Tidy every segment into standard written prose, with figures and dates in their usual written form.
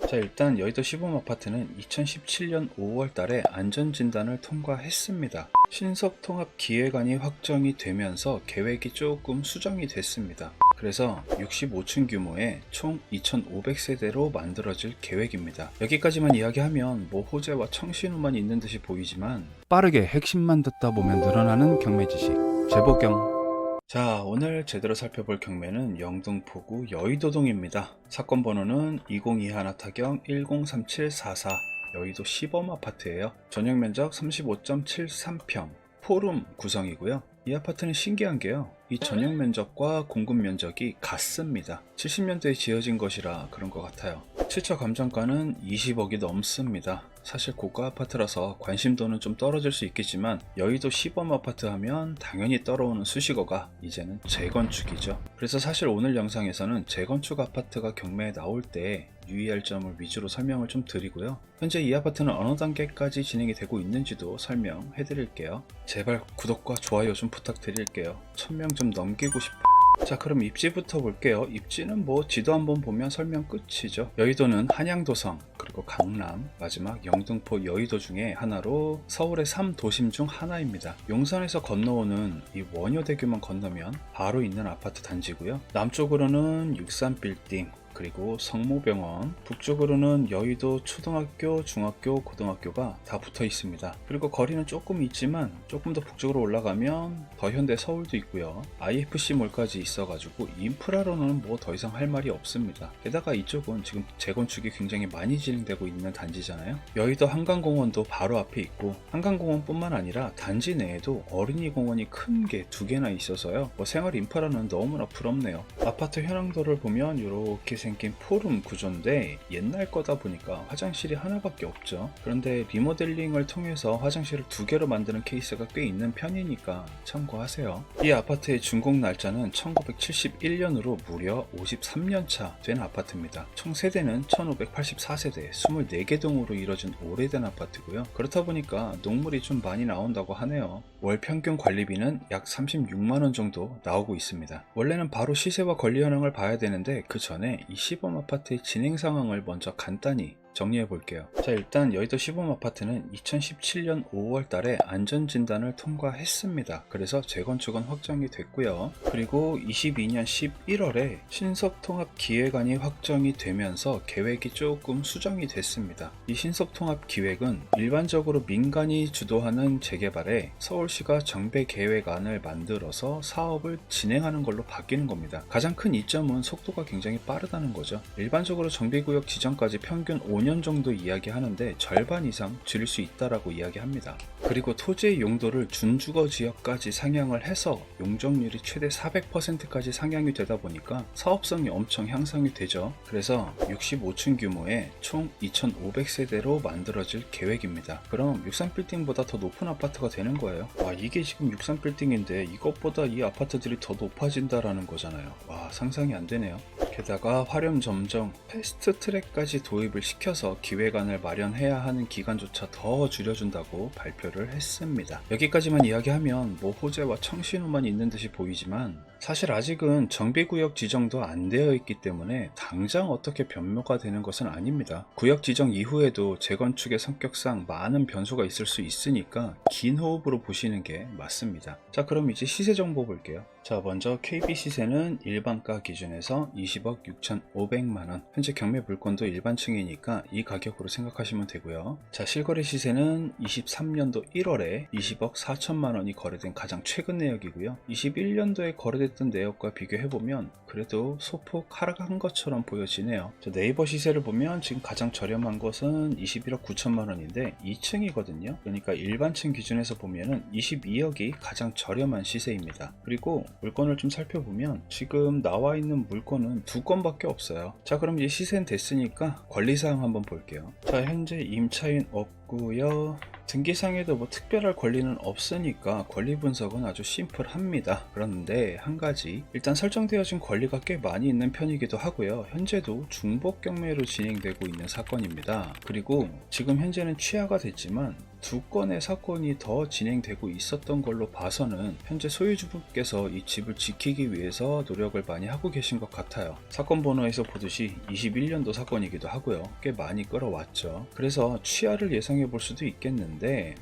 자, 일단 여의도 시범 아파트는 2017년 5월 달에 안전진단을 통과했습니다. 신속통합기획안이 확정이 되면서 계획이 조금 수정이 됐습니다. 그래서 65층 규모의 총 2,500세대로 만들어질 계획입니다. 여기까지만 이야기하면 뭐 호재와 청신호만 있는 듯이 보이지만 빠르게 핵심만 듣다 보면 늘어나는 경매 지식 재보경. 자, 오늘 제대로 살펴볼 경매는 영등포구 여의도동입니다. 사건 번호는 2021-103744 여의도 시범 아파트예요. 전용 면적 35.73평 포룸 구성이고요. 이 아파트는 신기한 게요, 이 전용 면적과 공급 면적이 같습니다. 70년대에 지어진 것이라 그런 것 같아요. 실처 감정가는 20억이 넘습니다. 사실 고가 아파트라서 관심도는 좀 떨어질 수 있겠지만 여의도 시범 아파트 하면 당연히 떠오르는 수식어가 이제는 재건축이죠. 그래서 사실 오늘 영상에서는 재건축 아파트가 경매에 나올 때 유의할 점을 위주로 설명을 좀 드리고요. 현재 이 아파트는 어느 단계까지 진행이 되고 있는지도 설명해 드릴게요. 제발 구독과 좋아요 좀 부탁드릴게요. 1000명 좀 넘기고 싶어요. 자, 그럼 입지부터 볼게요. 입지는 뭐 지도 한번 보면 설명 끝이죠. 여의도는 한양도성, 그리고 강남, 마지막 영등포 여의도 중에 하나로 서울의 3도심 중 하나입니다. 용산에서 건너오는 이 원효대교만 건너면 바로 있는 아파트 단지고요. 남쪽으로는 63빌딩, 그리고 성모병원, 북쪽으로는 여의도 초등학교, 중학교, 고등학교가 다 붙어 있습니다. 그리고 거리는 조금 있지만 조금 더 북쪽으로 올라가면 더 현대 서울도 있고요. IFC몰까지 있어가지고 인프라로는 뭐 더 이상 할 말이 없습니다. 게다가 이쪽은 지금 재건축이 굉장히 많이 진행되고 있는 단지잖아요. 여의도 한강공원도 바로 앞에 있고, 한강공원뿐만 아니라 단지 내에도 어린이공원이 큰 게 2개나 있어서요, 뭐 생활 인프라는 너무나 부럽네요. 아파트 현황도를 보면 이렇게 생긴 포룸 구조인데 옛날 거다 보니까 화장실이 하나밖에 없죠. 그런데 리모델링을 통해서 화장실을 2개로 만드는 케이스가 꽤 있는 편이니까 참고하세요. 이 아파트의 준공 날짜는 1971년으로 무려 53년차 된 아파트입니다. 총 세대는 1584세대 24개 동으로 이뤄진 오래된 아파트고요. 그렇다 보니까 녹물이 좀 많이 나온다고 하네요. 월 평균 관리비는 약 36만원 정도 나오고 있습니다. 원래는 바로 시세와 권리 현황을 봐야 되는데 그 전에 이 시범 아파트의 진행 상황을 먼저 간단히 정리해 볼게요. 자, 일단 여의도 시범 아파트는 2017년 5월 달에 안전진단을 통과했습니다. 그래서 재건축은 확정이 됐고요. 그리고 22년 11월에 신속통합기획안이 확정이 되면서 계획이 조금 수정이 됐습니다. 이 신속통합기획은 일반적으로 민간이 주도하는 재개발에 서울시가 정비계획안을 만들어서 사업을 진행하는 걸로 바뀌는 겁니다. 가장 큰 이점은 속도가 굉장히 빠르다는 거죠. 일반적으로 정비구역 지정까지 평균 5년 정도 이야기하는데 절반 이상 줄일 수 있다라고 이야기합니다. 그리고 토지의 용도를 준주거 지역까지 상향을 해서 용적률이 최대 400%까지 상향이 되다 보니까 사업성이 엄청 향상이 되죠. 그래서 65층 규모의 총 2,500세대로 만들어질 계획입니다. 그럼 63빌딩보다 더 높은 아파트가 되는 거예요. 와, 이게 지금 63빌딩인데 이것보다 이 아파트들이 더 높아진다라는 거잖아요. 와, 상상이 안 되네요. 게다가 활용 점정 패스트 트랙까지 도입을 시켜서 기획안을 마련해야 하는 기간조차 더 줄여준다고 발표를 했습니다. 여기까지만 이야기하면 뭐 호재와 청신호만 있는 듯이 보이지만 사실 아직은 정비구역 지정도 안 되어 있기 때문에 당장 어떻게 변모가 되는 것은 아닙니다. 구역 지정 이후에도 재건축의 성격상 많은 변수가 있을 수 있으니까 긴 호흡으로 보시는 게 맞습니다. 자, 그럼 이제 시세 정보 볼게요. 자, 먼저 KB 시세는 일반가 기준에서 20억 6,500만원, 현재 경매 물건도 일반층이니까 이 가격으로 생각하시면 되고요. 자, 실거래 시세는 23년도 1월에 20억 4천만원이 거래된 가장 최근 내역이고요. 21년도에 거래됐던 내역과 비교해보면 그래도 소폭 하락한 것처럼 보여지네요. 자, 네이버 시세를 보면 지금 가장 저렴한 것은 21억 9천만원인데 2층이거든요. 그러니까 일반층 기준에서 보면은 22억이 가장 저렴한 시세입니다. 그리고 물건을 좀 살펴보면 지금 나와 있는 물건은 2건밖에 없어요. 자, 그럼 이제 시세는 됐으니까 권리사항 한번 볼게요. 자, 현재 임차인 없고요. 등기상에도 뭐 특별할 권리는 없으니까 권리 분석은 아주 심플합니다. 그런데 한 가지, 일단 설정되어진 권리가 꽤 많이 있는 편이기도 하고요. 현재도 중복 경매로 진행되고 있는 사건입니다. 그리고 지금 현재는 취하가 됐지만 두 건의 사건이 더 진행되고 있었던 걸로 봐서는 현재 소유주분께서 이 집을 지키기 위해서 노력을 많이 하고 계신 것 같아요. 사건 번호에서 보듯이 21년도 사건이기도 하고요. 꽤 많이 끌어왔죠. 그래서 취하를 예상해 볼 수도 있겠는데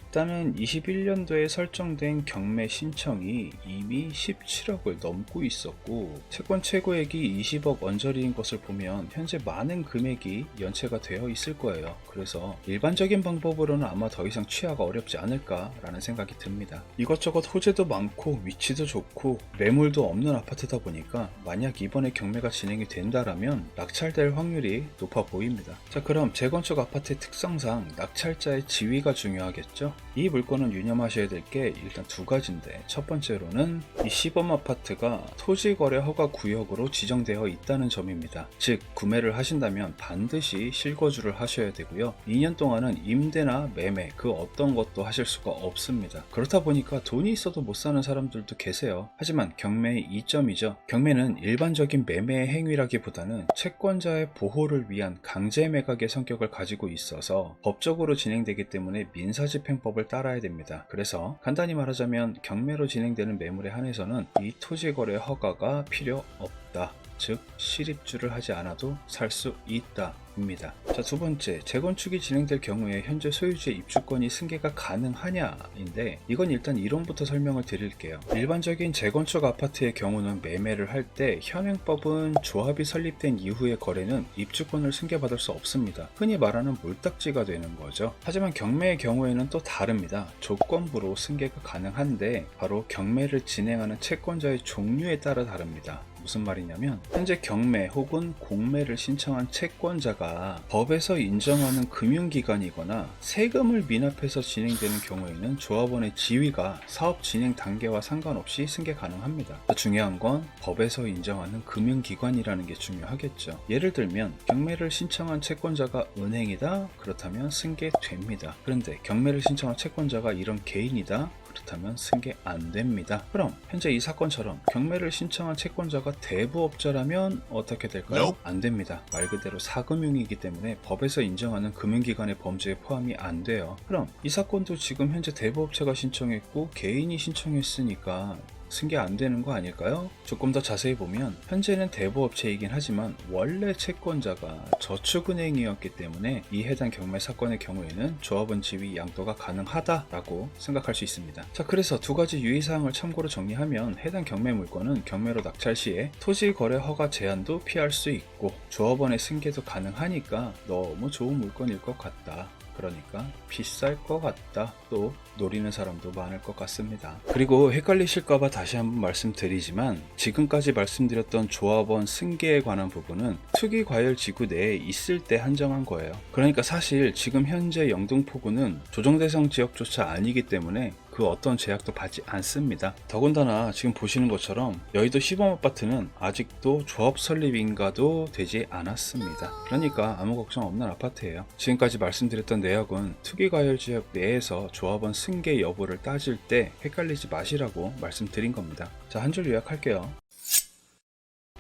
일단은 21년도에 설정된 경매 신청이 이미 17억을 넘고 있었고 채권 최고액이 20억 언저리인 것을 보면 현재 많은 금액이 연체가 되어 있을 거예요. 그래서 일반적인 방법으로는 아마 더 이상 취하가 어렵지 않을까라는 생각이 듭니다. 이것저것 호재도 많고 위치도 좋고 매물도 없는 아파트다 보니까 만약 이번에 경매가 진행이 된다라면 낙찰될 확률이 높아 보입니다. 자, 그럼 재건축 아파트의 특성상 낙찰자의 지위가 중요하겠죠? 이 물건은 유념하셔야 될 게 일단 두 가지인데, 첫 번째로는 이 시범 아파트가 토지거래 허가 구역으로 지정되어 있다는 점입니다. 즉 구매를 하신다면 반드시 실거주를 하셔야 되고요. 2년 동안은 임대나 매매 그 어떤 것도 하실 수가 없습니다. 그렇다 보니까 돈이 있어도 못 사는 사람들도 계세요. 하지만 경매의 이점이죠. 경매는 일반적인 매매 행위라기보다는 채권자의 보호를 위한 강제 매각의 성격을 가지고 있어서 법적으로 진행되기 때문에 민사집행법을 따라야 됩니다. 그래서 간단히 말하자면 경매로 진행되는 매물에 한해서는 이 토지거래 허가가 필요 없다. 즉 실입주를 하지 않아도 살 수 있다 입니다. 자, 두 번째, 재건축이 진행될 경우에 현재 소유주의 입주권이 승계가 가능하냐인데, 이건 일단 이론부터 설명을 드릴게요. 일반적인 재건축 아파트의 경우는 매매를 할 때 현행법은 조합이 설립된 이후의 거래는 입주권을 승계받을 수 없습니다. 흔히 말하는 몰딱지가 되는 거죠. 하지만 경매의 경우에는 또 다릅니다. 조건부로 승계가 가능한데 바로 경매를 진행하는 채권자의 종류에 따라 다릅니다. 무슨 말이냐면 현재 경매 혹은 공매를 신청한 채권자가 법에서 인정하는 금융기관이거나 세금을 미납해서 진행되는 경우에는 조합원의 지위가 사업 진행 단계와 상관없이 승계 가능합니다. 중요한 건 법에서 인정하는 금융기관이라는 게 중요하겠죠. 예를 들면 경매를 신청한 채권자가 은행이다? 그렇다면 승계됩니다. 그런데 경매를 신청한 채권자가 이런 개인이다? 그렇다면 승계 안 됩니다. 그럼 현재 이 사건처럼 경매를 신청한 채권자가 대부업자라면 어떻게 될까요? 안 됩니다. 말 그대로 사금융이기 때문에 법에서 인정하는 금융기관의 범죄에 포함이 안 돼요. 그럼 이 사건도 지금 현재 대부업체가 신청했고 개인이 신청했으니까 승계 안 되는 거 아닐까요? 조금 더 자세히 보면 현재는 대부업체이긴 하지만 원래 채권자가 저축은행이었기 때문에 이 해당 경매 사건의 경우에는 조합원 지위 양도가 가능하다라고 생각할 수 있습니다. 자, 그래서 두 가지 유의사항을 참고로 정리하면 해당 경매 물건은 경매로 낙찰 시에 토지 거래 허가 제한도 피할 수 있고 조합원의 승계도 가능하니까 너무 좋은 물건일 것 같다. 그러니까 비쌀 것 같다. 또 노리는 사람도 많을 것 같습니다. 그리고 헷갈리실까봐 다시 한번 말씀드리지만 지금까지 말씀드렸던 조합원 승계에 관한 부분은 투기과열지구 내에 있을 때 한정한 거예요. 그러니까 사실 지금 현재 영등포구는 조정대상 지역조차 아니기 때문에 그 어떤 제약도 받지 않습니다. 더군다나 지금 보시는 것처럼 여의도 시범아파트는 아직도 조합 설립인가도 되지 않았습니다. 그러니까 아무 걱정 없는 아파트예요. 지금까지 말씀드렸던 내역은 투기과열지역 내에서 조합원 승계 여부를 따질 때 헷갈리지 마시라고 말씀드린 겁니다. 자, 한 줄 요약할게요.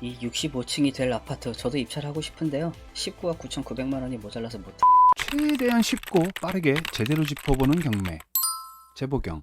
이 65층이 될 아파트 저도 입찰 하고 싶은데요. 19억 9,900만 원이 모자라서 못해. 최대한 쉽고 빠르게 제대로 짚어보는 경매. 재보경.